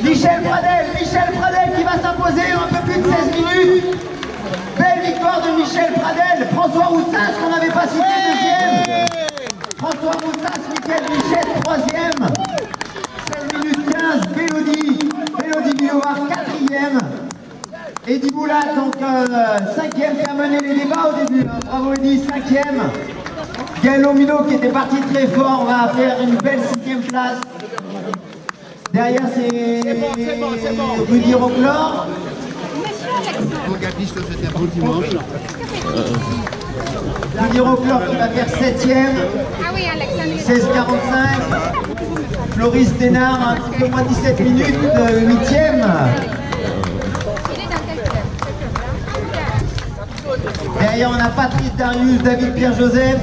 Michel Pradel qui va s'imposer en un peu plus de 16 minutes. Belle victoire de Michel Pradel. François Roussas, qu'on n'avait pas cité, deuxième. François Roussas, Michael Michel, troisième. 16 minutes 15, Mélodie Billoir, quatrième. Eddy Boulat, donc cinquième, qui a mené les débats au début. Hein. Bravo Eddy, cinquième. Gaël Omino, qui était parti très fort, va faire une belle sixième place. Derrière, c'est Rudy Roclor. C'était un beau dimanche. Rudy Roclor qui va faire 7ème. 16,45. Floris Thénard, un petit peu moins de 17 minutes, 8ème. Derrière, on a Patrice Darius, David Pierre-Joseph.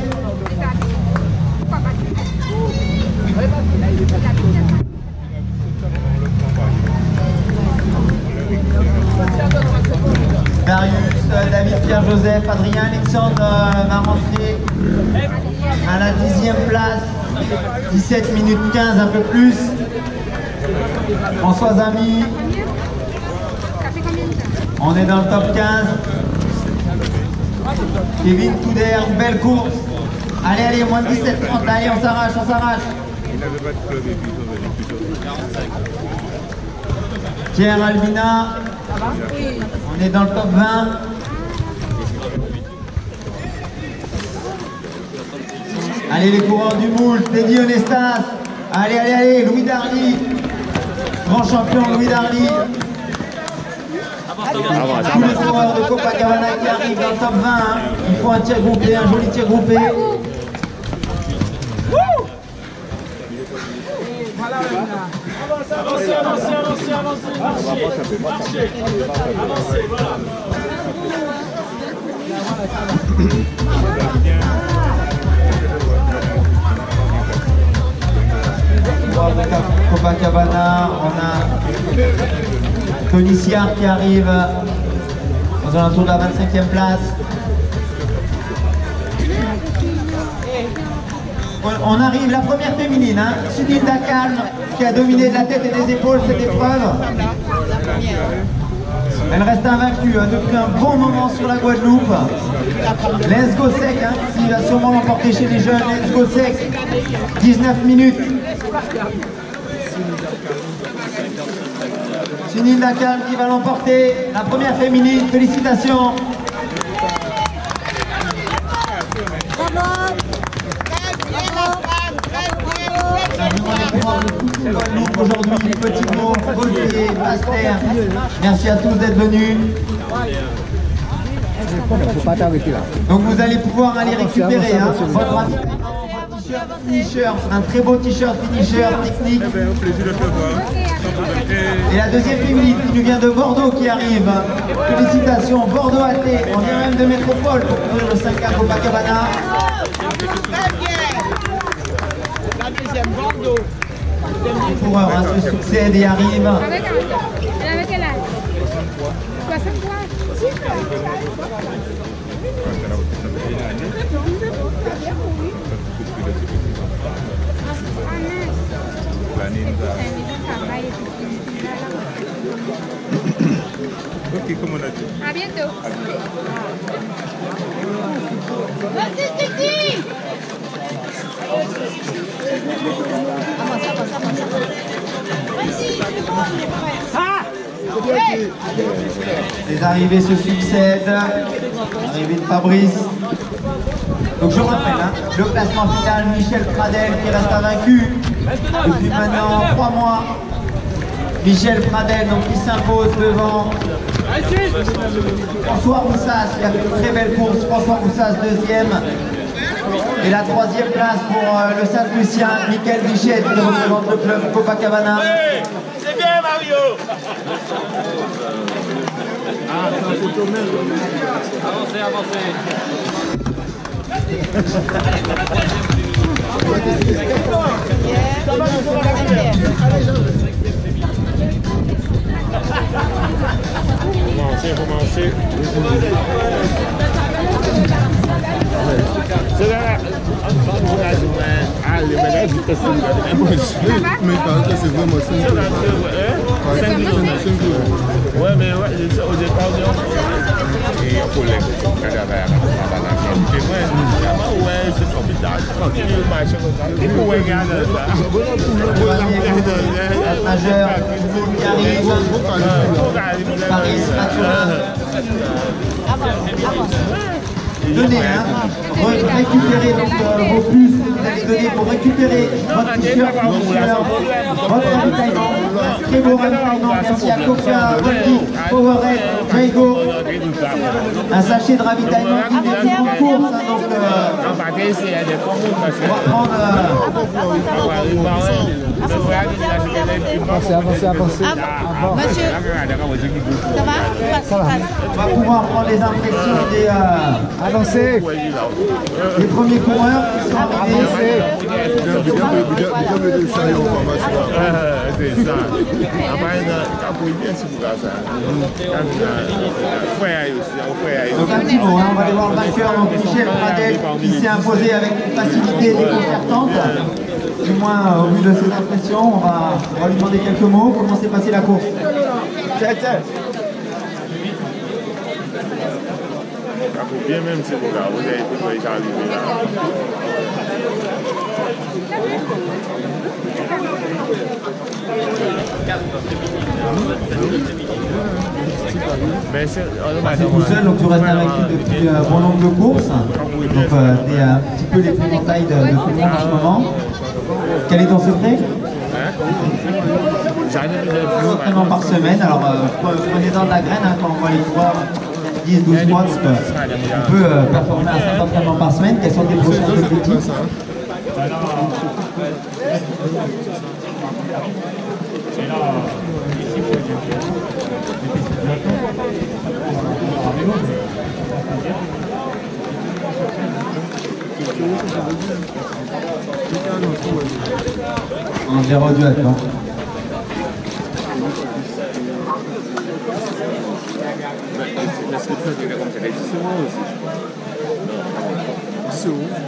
Darius, David Pierre-Joseph, Adrien Alexandre va rentrer à la 10e place, 17 minutes 15, un peu plus. François Zamy, on est dans le top 15. Kevin Couder, une belle course. Allez, moins de 17-30, allez, on s'arrache. Pierre Albina, on est dans le top 20. Allez, les coureurs du moule, Teddy Onestas. Allez, Louis Darly. Grand champion Louis Darly. Tous les coureurs de Copacabana qui arrivent dans le top 20. Hein. Il faut un tir groupé, un joli tir groupé. Avancez, Copacabana, on a Tony Siard qui arrive aux alentours de la 25e place. On arrive, la première féminine, hein, Sunil Dakal qui a dominé de la tête et des épaules cette épreuve. Elle reste invaincue hein, depuis un bon moment sur la Guadeloupe. Lens Gossec, hein, qui va sûrement l'emporter chez les jeunes. Lens Gossec, 19 minutes. Sunil Dakal qui va l'emporter. La première féminine, félicitations. Aujourd'hui, petit mot, Gauthier, Pasteur, merci à tous d'être venus. Donc vous allez pouvoir aller récupérer hein, votre t-shirt, un très beau t-shirt finisher technique. Et la deuxième féminine qui nous vient de Bordeaux qui arrive. Félicitations, Bordeaux AT, on vient même de Métropole pour couvrir le 5K Copacabana. La deuxième Bordeaux. Les coureurs hein, se succèdent et arrivent. Avec quel âge? 63. Ok, comme on a dit. À bientôt. Les arrivées se succèdent. Arrivée de Fabrice. Donc je rappelle, hein, le classement final, Michel Pradel qui reste invaincu depuis maintenant 3 mois. Michel Pradel donc, qui s'impose devant François Roussas qui a fait une très belle course. François Roussas deuxième. Et la 3e place pour le Saint-Lucien, Michael Bichette qui représente le club Copacabana. C'est bien Mario. Avancez. Commencez. C'est là. Mais c'est vraiment 5 kg. Ouais, mais au départ, et un collègue qui a ouais, c'est formidable. Il faut regarder ça. Majeur, qui arrive, Paris, Mathurin. Donnez, hein, récupérez donc vos puces que vous allez donner pour récupérer votre t-shirt, votre ravitaillement. Très beau ravitaillement, merci à Coca, Voldy, Powerade, Jaigo. Un sachet de ravitaillement qui vient de course, hein, donc on va prendre... Avancez. Monsieur, ça va? On va pouvoir prendre les impressions des... Avancez. Les premiers coureurs qui sont arrivés. Donc un petit mot, hein, on va aller voir le vainqueur, donc Michel Pradel, qui s'est imposé avec une facilité déconcertante. Du moins au vu de ses impressions, on va lui demander quelques mots. Comment s'est passée la course? Bien même si vous avez déjà arrivé là. C'est tout seul, donc tu restes avec lui depuis bon nombre de courses. Donc tu es un petit peu l'épouvantail de tout le monde en ce moment. Quel est ton secret? Entraînement par semaine, alors prenez-en de la graine hein, quand on voit les 3, 10, 12 mois, on peut performer à 5 entraînements par semaine. Quels sont tes prochains objectifs? On verra du attend.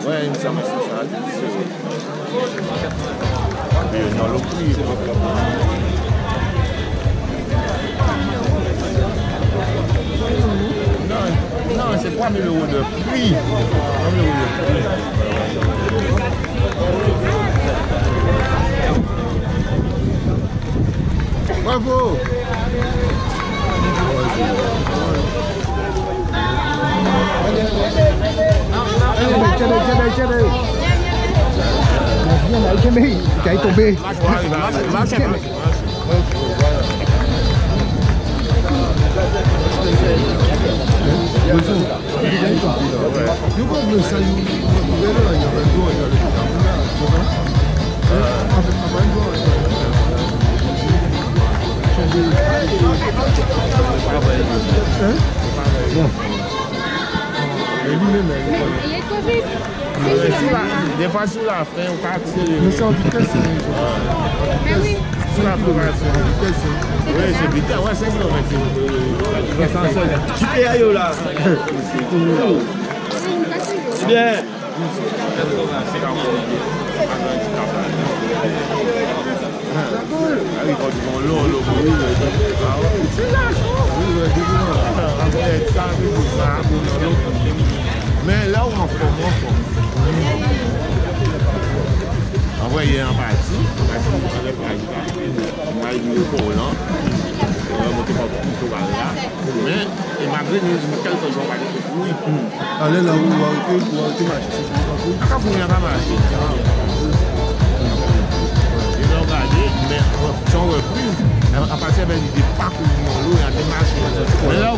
Ouais, il me semble que c'est ça. Dans le prix. Non, c'est 3 000 € de prix. 3 000 € de prix. Bravo. Chạy tụi bi. Des fois sur la fin, on peut accélérer. Mais c'est en vitesse. Mais oui. Sur la progression. Oui, c'est vite. Ouais, 5 km. Tu es ailleurs là. Bien. Mais là où on fait moins fort. Envoyé en partie, on va aller au Poland, on va monter par tout là. Mais malgré quelques jours, on va aller oui. Allez là où on va marcher. Quand vous n'avez pas marché, ils ont regardé, mais si on reprise, à partir de l'idée pas pour l'eau, il y a des marchés. Mais là, on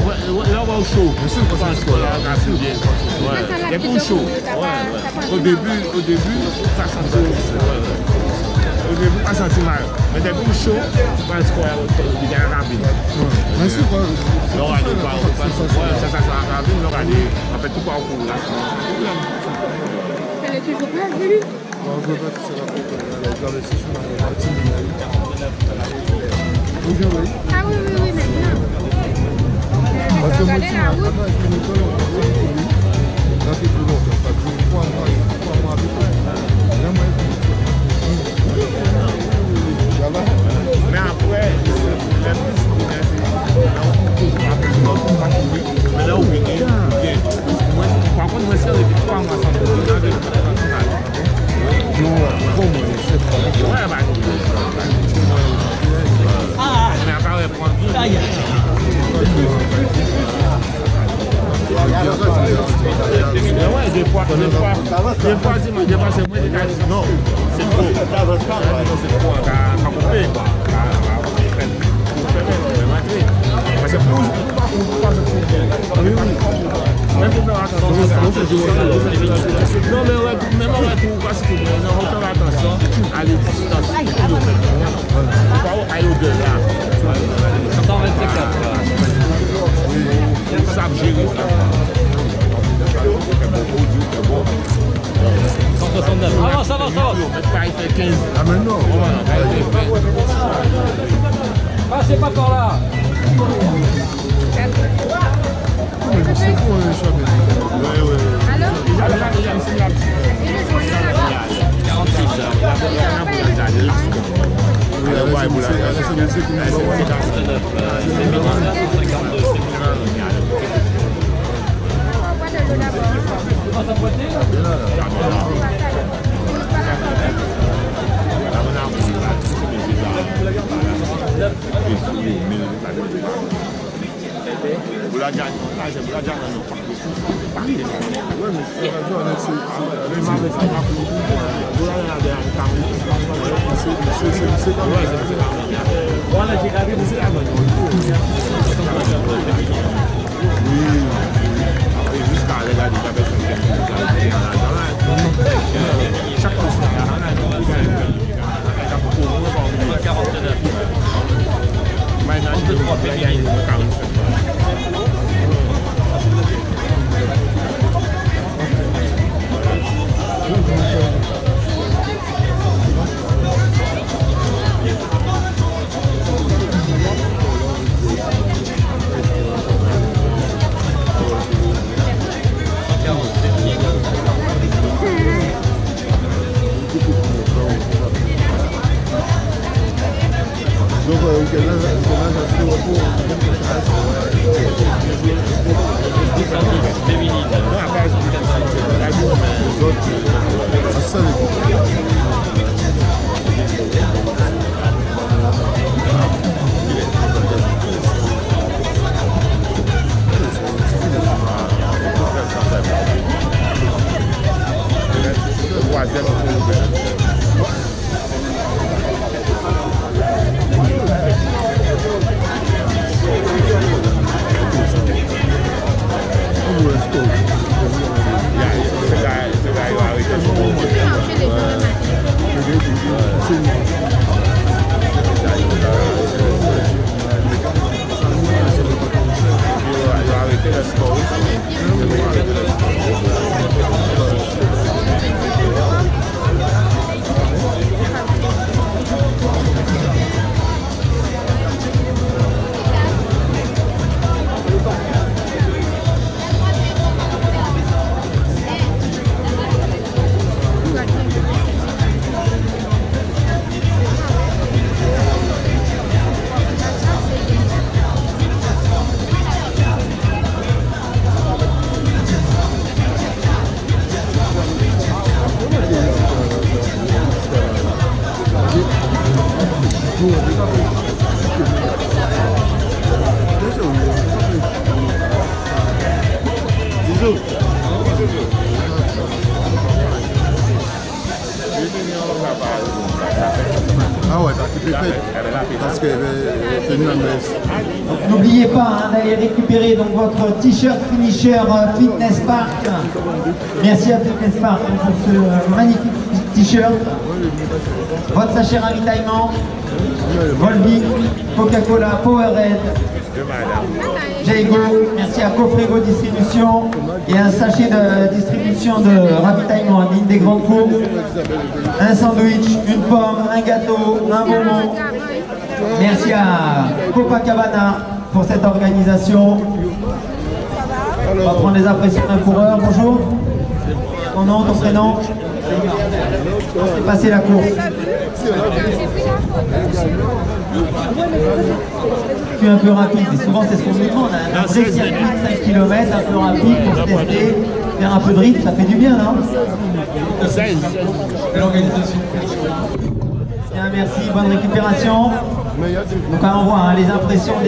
va au chaud. Je pense que là, on a su bien. Il y a beaucoup chaud. Au début, ça sentit. Au début, pas senti mal. Mais dès que chaud, je pense qu'il y a un rapide. Mais c'est quoi? Ça sent rapide, on fait tout par au cours là. Elle est toujours pas venue. On va voir si ça va pour les investissements dans la partie. Ah oui, maintenant. Parce que moi, Regardez la route. des fois, c'est moi non, c'est trop. C'est trop, à couper, quoi. Parce que pour même pour faire attention, non, mais même on va tout passer, on va faire attention à les distances. Pas aller au-delà. 124. Ils savent gérer ça. 169. Ah non, ça va. Il fait 15. Ah mais non. Passez pas par là. C'est pour les champions. Oui. Alors? Déjà ici, là. 46. Oui, c'est parce que n'oubliez pas d'aller récupérer donc votre t-shirt finisher Fitness Park. Merci à Fitness Park pour ce magnifique t-shirt. Votre sachet ravitaillement, Volvic, Coca-Cola, Powerade, Jaygo. Merci à Cofrego Distribution et un sachet de distribution de ravitaillement, ligne des grandes courses, un sandwich, une pomme, un gâteau, un bonbon. Merci à Copacabana pour cette organisation. On va prendre les impressions d'un coureur. Bonjour. Ton nom, ton prénom? C'est passé la course. Tu es un peu rapide, mais souvent c'est ce qu'on nous demande. Un vrai circuit de 5 km, un peu rapide pour se tester, faire un peu de rythme, ça fait du bien, non? L'organisation. Bien, merci, bonne récupération. Donc on voit les impressions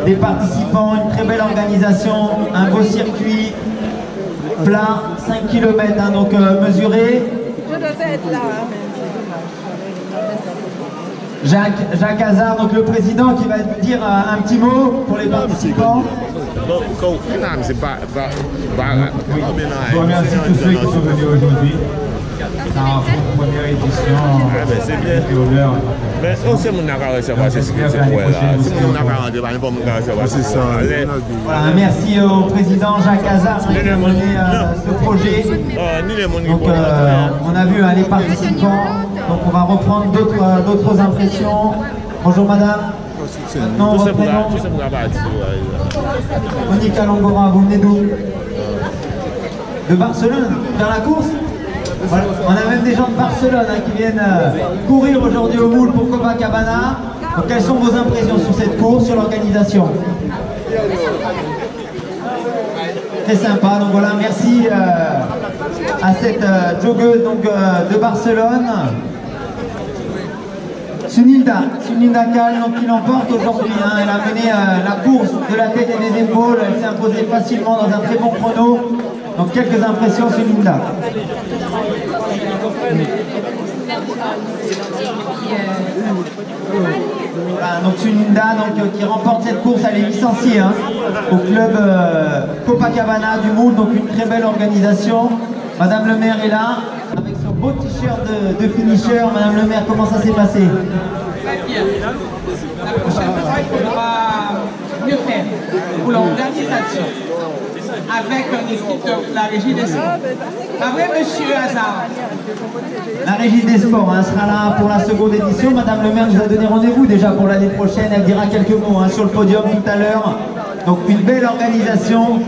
des participants, une très belle organisation, un beau circuit. plat, 5 km, hein, donc mesuré. Je devais être là. Jacques Hazard, donc le président, qui va dire un petit mot pour les participants. C'est pas. Je remercie tous ceux qui sont venus aujourd'hui. C'est une première édition. C'est bien. Mais c'est mon accord recevoir, c'est ce que c'est pour là. C'est mon accord recevoir, pas mon accord recevoir. C'est ça. Voilà, merci au président Jacques Hazard qui a mené ce projet. Donc on a vu les participants. Donc on va reprendre d'autres impressions. Bonjour madame. Maintenant votre prénom. Monica Langora, vous venez d'où? De Barcelone, vers la course? Voilà. On a même des gens de Barcelone qui viennent courir aujourd'hui au Moule pour Copacabana. Donc, quelles sont vos impressions sur cette course, sur l'organisation? Très sympa, donc voilà, merci à cette joggeuse donc, de Barcelone. Sunilda Kal, donc, qui l'emporte aujourd'hui. Hein. Elle a mené la course de la tête et des épaules. Elle s'est imposée facilement dans un très bon chrono. Donc quelques impressions sur Sunilda. Voilà, donc Sunilda qui remporte cette course, elle est licenciée hein, au club Copacabana du Moule, donc une très belle organisation. Madame le maire est là, avec son beau t-shirt de finisher. Madame le maire, comment ça s'est passé? Très bien. La prochaine fois, il faudra mieux faire pour l'organisation. Avec une équipe de la Régie des Sports. Pas vrai, monsieur Hazard? La Régie des Sports hein, sera là pour la seconde édition. Madame le maire nous a donné rendez-vous déjà pour l'année prochaine. Elle dira quelques mots hein, sur le podium tout à l'heure. Donc une belle organisation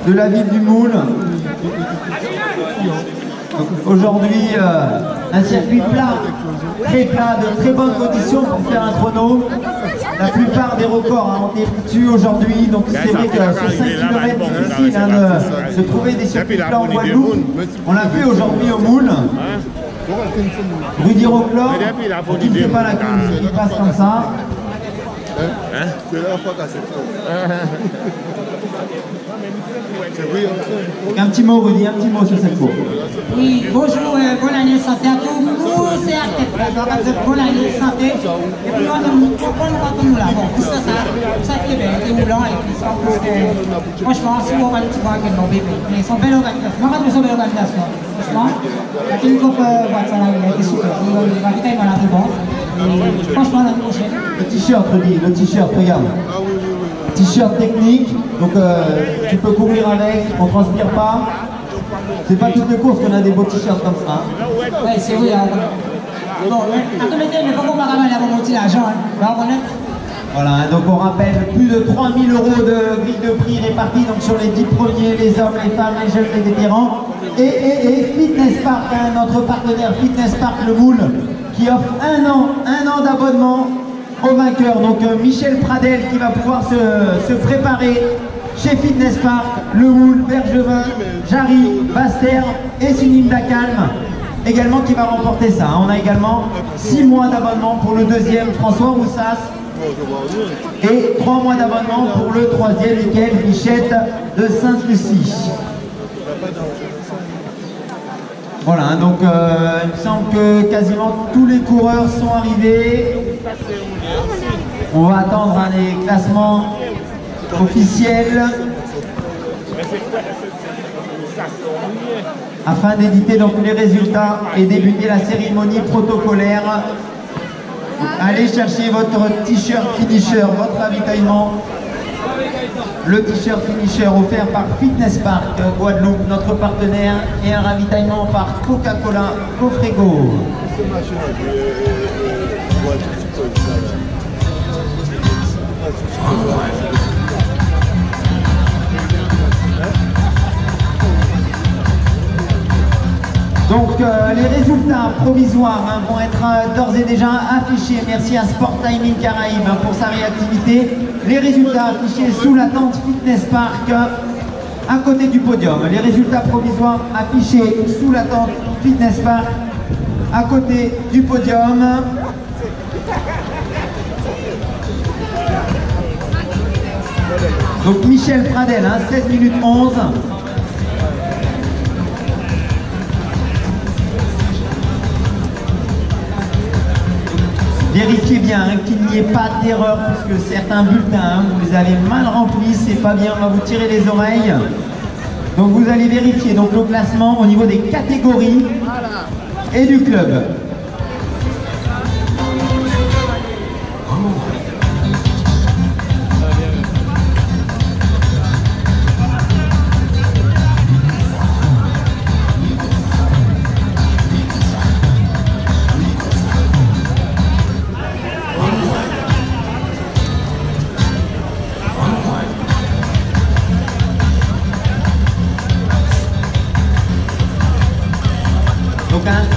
de la ville du Moule. Aujourd'hui, un circuit plat, très plat, de très bonnes conditions pour faire un chrono. La plupart des records hein, ont été battus aujourd'hui, donc c'est vrai que sur 5 km, difficile hein, de trouver des circuits plats en Guadeloupe. On l'a fait aujourd'hui au Moule. Rudy Roclor, qui ne fait pas la queue, il passe comme ça. C'est la fois qu'à Un petit mot, Rudy, un petit mot sur cette course. Oui, bonjour, bonne année santé à tous. Nous, c'est à tête, bonne année santé. Et puis, on nous là. Bon, tout ça qui est bien, et nous blancs, et puis ça, parce que, franchement, si on va le voir avec nos bébés, mais ils sont belles organisations. Moi, je suis belle organisation. Franchement, la télécom, ça là, il a été super. Il va vite, il va là, c'est bon. Et franchement, l'année prochaine. Le t-shirt, Rudy, le t-shirt, regarde. T-shirt technique, donc tu peux courir avec, on ne transpire pas. C'est pas toutes les courses qu'on a des beaux t-shirts comme ça. Oui, c'est vrai. Bon, attendez, mais faut qu'on va ramener la monter l'argent, Voilà, donc on rappelle plus de 3 000 € de grille de prix répartis donc sur les 10 premiers, les hommes, les femmes, les jeunes, les vétérans. Et Fitness Park, hein, notre partenaire Fitness Park Le Moule, qui offre un an d'abonnement au vainqueur. Donc Michel Pradel qui va pouvoir se préparer chez Fitness Park, Le Moule, Bergevin, Jarry, Basse-Terre et Sunilda Kal également qui va remporter ça. On a également 6 mois d'abonnement pour le deuxième, François Roussas, et 3 mois d'abonnement pour le troisième, Michael Bichette de Sainte-Lucie. Voilà, donc il me semble que quasiment tous les coureurs sont arrivés. On va attendre les classements officiels afin d'éditer donc les résultats et débuter la cérémonie protocolaire. Allez chercher votre t-shirt finisher, votre ravitaillement. Le t-shirt finisher offert par Fitness Park Guadeloupe, notre partenaire, et un ravitaillement par Coca-Cola Cofrego. Donc les résultats provisoires hein, vont être d'ores et déjà affichés. Merci à Sport Timing Caraïbes hein, pour sa réactivité. Les résultats affichés sous la tente Fitness Park à côté du podium. Les résultats provisoires affichés sous la tente Fitness Park à côté du podium. Donc Michel Pradel, hein, 16 minutes 11. Vérifiez bien hein, qu'il n'y ait pas d'erreur, puisque certains bulletins, hein, vous les avez mal remplis, c'est pas bien, on va vous tirer les oreilles. Donc vous allez vérifier donc, le classement au niveau des catégories et du club.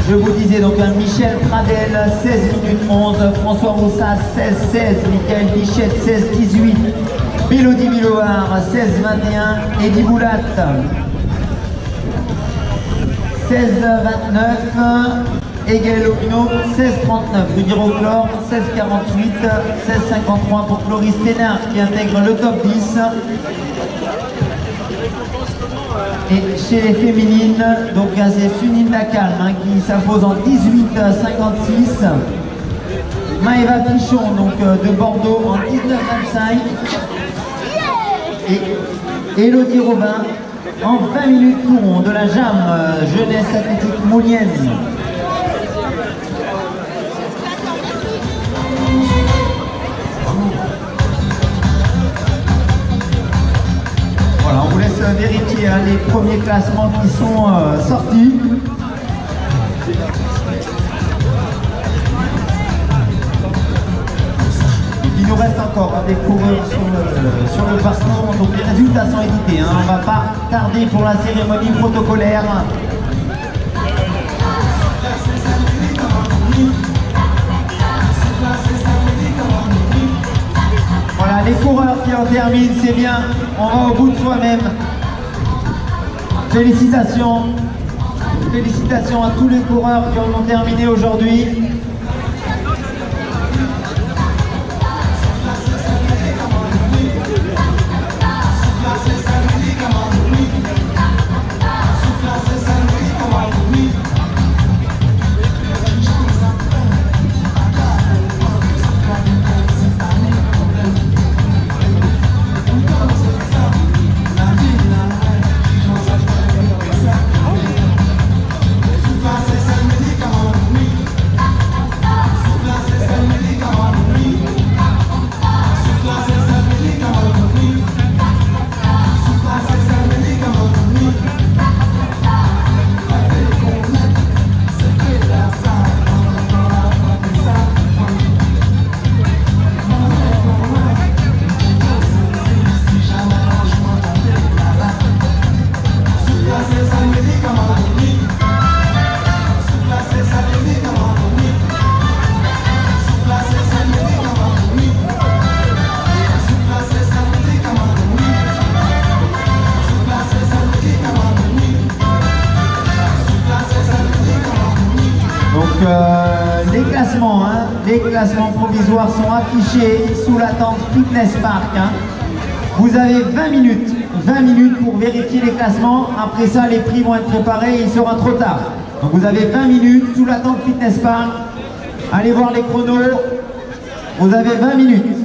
Je vous disais donc un Michel Pradel 16 minutes 11, François Roussas 16-16, Michael Bichette 16-18, Mélodie Milovar 16-21, Eddie Boulat 16-29, Egel Opino 16-39, Rudy Roclor 16-48, 16-53 pour Cloris Ténard qui intègre le top 10. Et chez les féminines, donc c'est Sunil Nakalm hein, qui s'impose en 18-56. Maëva Pichon donc, de Bordeaux en 19-25. Et Elodie Robin en 20 minutes courant de la JAM, Jeunesse Athlétique Moulienne. Voilà, on vous laisse vérifier hein, les premiers classements qui sont sortis. Il nous reste encore hein, des coureurs sur le parcours, donc les résultats sont édités. Hein. On ne va pas tarder pour la cérémonie protocolaire. Voilà, les coureurs qui en terminent, c'est bien, on va au bout de soi-même. Félicitations. Félicitations à tous les coureurs qui en ont terminé aujourd'hui. Les classements provisoires sont affichés sous la tente Fitness Park. Hein. Vous avez 20 minutes pour vérifier les classements. Après ça, les prix vont être préparés et il sera trop tard. Donc vous avez 20 minutes sous la tente Fitness Park. Allez voir les chronos. Vous avez 20 minutes.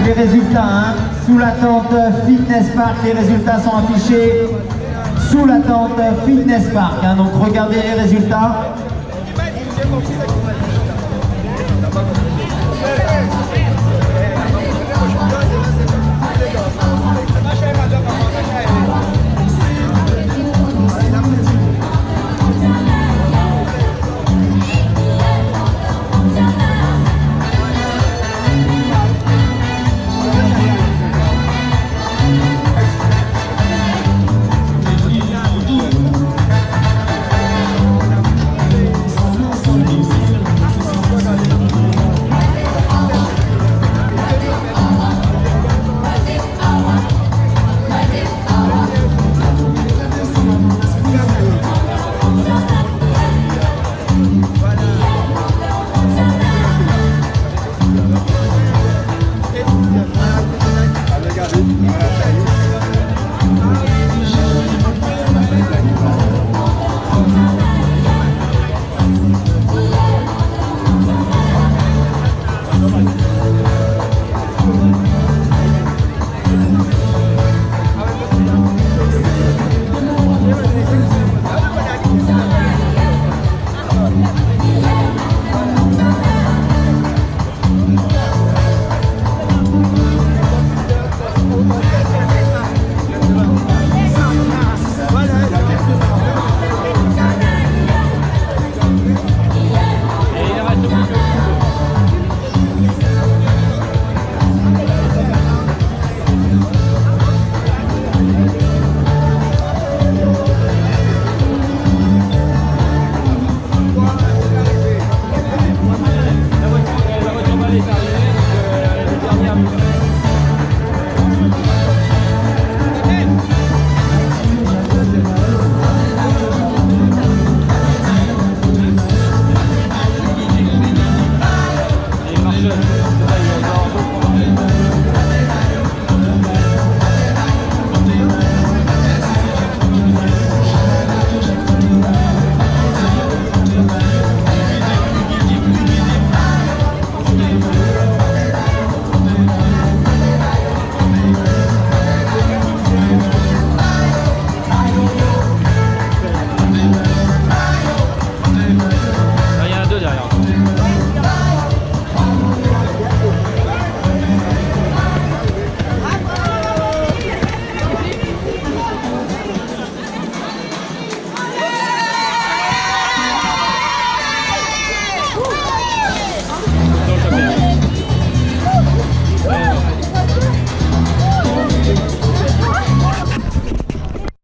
Les résultats, hein, sous la tente Fitness Park, les résultats sont affichés sous la tente Fitness Park, hein, donc regardez les résultats. Les marcheurs,